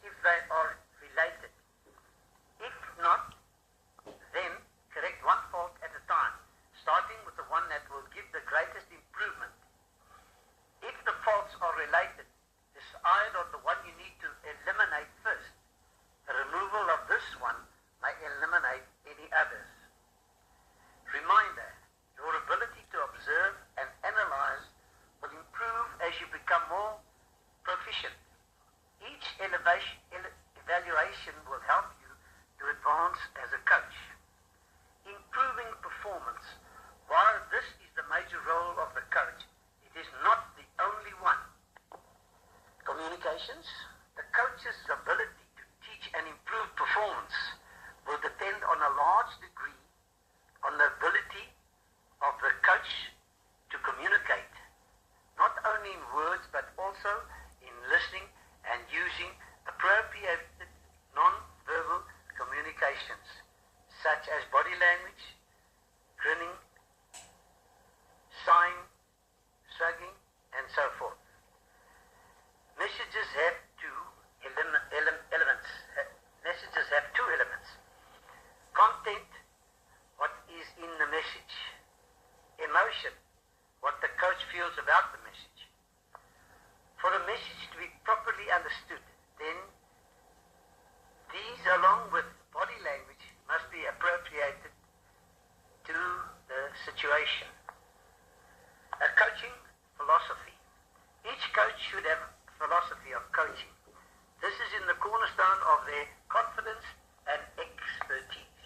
if they are related. If not, then correct one fault at a time, starting with the one that will give the greatest improvement. If the faults are related, decide on the one you need to eliminate first. The removal of this one may eliminate any others. Reminder, your ability to observe and analyze will improve as you become more proficient. Each evaluation will help you to advance as a coach. Improving performance. While this is the major role of the coach, it is not the only one. Communications. The coach's ability to teach and improve performance will depend on a large degree on the ability of the coach to communicate, not only in words but also in listening and using appropriate non-verbal communications, such as body language, grinning, sighing, shrugging, and so forth. Messages have two elements. Messages have two elements. Content, what is in the message. Emotion, what the coach feels about the message. For a message to be properly understood, then these, along with body language, must be appropriated to the situation. A coaching philosophy. Each coach should have a philosophy of coaching. This is in the cornerstone of their confidence and expertise.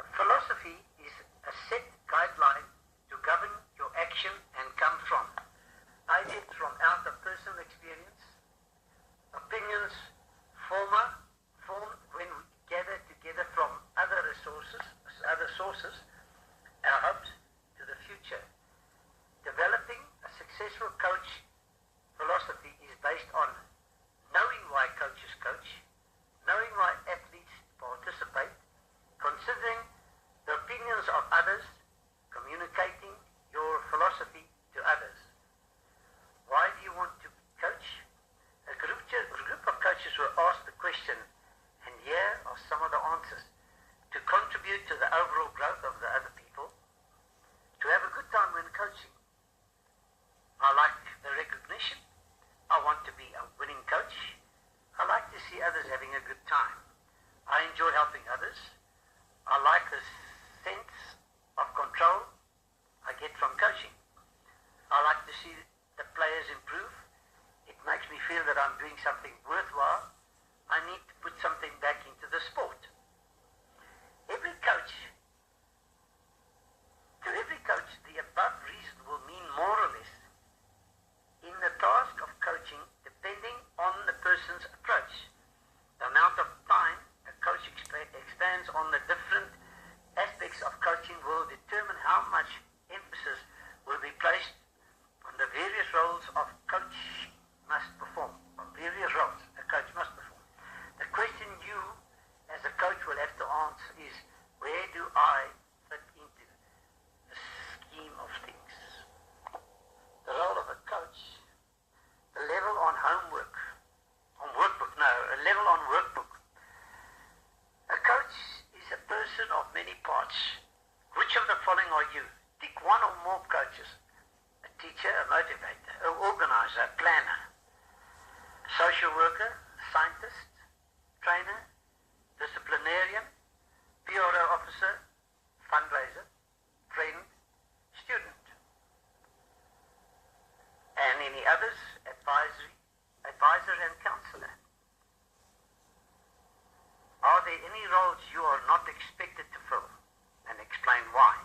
A philosophy is a set guideline to govern your action and come from. Ideas from out of personal experience. Opinions formed when we gather together from other sources, our hopes to the future. Developing a successful coach philosophy is based on knowing why coaches coach, knowing why athletes participate, considering the opinions of others, communicating your philosophy to others. Why do you want to coach? A group of coaches were asked the question, and here are some of the answers. To contribute to the overall growth of the other people, to have a good time when coaching. I like the recognition. I want to be a winning coach. I like to see others having a good time. I enjoy helping others. I like the sense of control I get from coaching. I like to see the players improve. It makes me feel that I'm doing something worthwhile. I need to put something back into the sport. To every coach, the above reason will mean more or less in the task of coaching, depending on the person's approach. The amount of time a coach expands on the different aspects of coaching will determine how much emphasis will be placed on the various roles a coach must perform. The question you as a coach will have to answer is, where do I fit into the scheme of things? The role of a coach, the level on workbook. A coach is a person of many parts. Which of the following are you? Pick one or more coaches. A teacher, a motivator, an organizer, a planner, a social worker, scientist, trainer, disciplinarian, PRO officer, fundraiser, friend, student. And any others, advisor and counselor. Are there any roles you are not expected to fill? And explain why.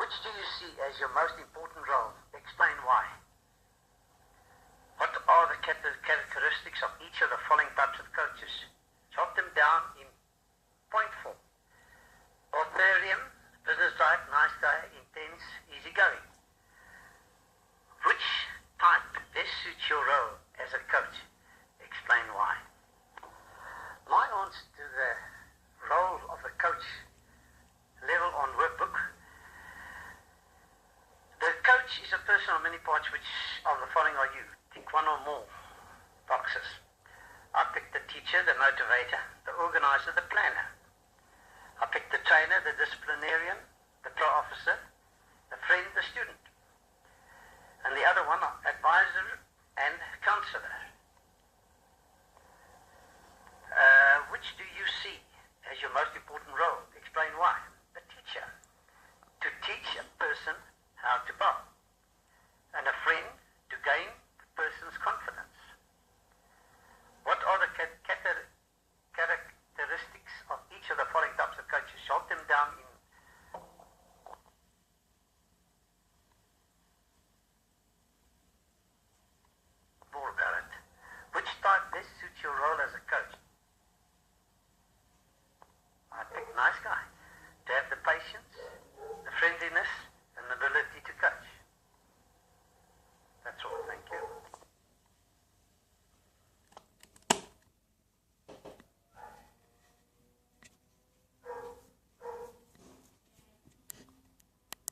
Which do you see as your most important role? Explain why. What are the characteristics of each of the following types of coaches? Jot them down in point form. Authorian, business-like, nice guy, intense, easygoing. Which type best suits your role as a coach? Explain why. My answer to the role of the coach level on workbook. The coach is a person of many parts. Which of the following are you? Tick one or more boxes. the motivator, the organizer, the planner. I picked the trainer, the disciplinarian, the pro officer, the friend, the student. And the other one, advisor and counselor.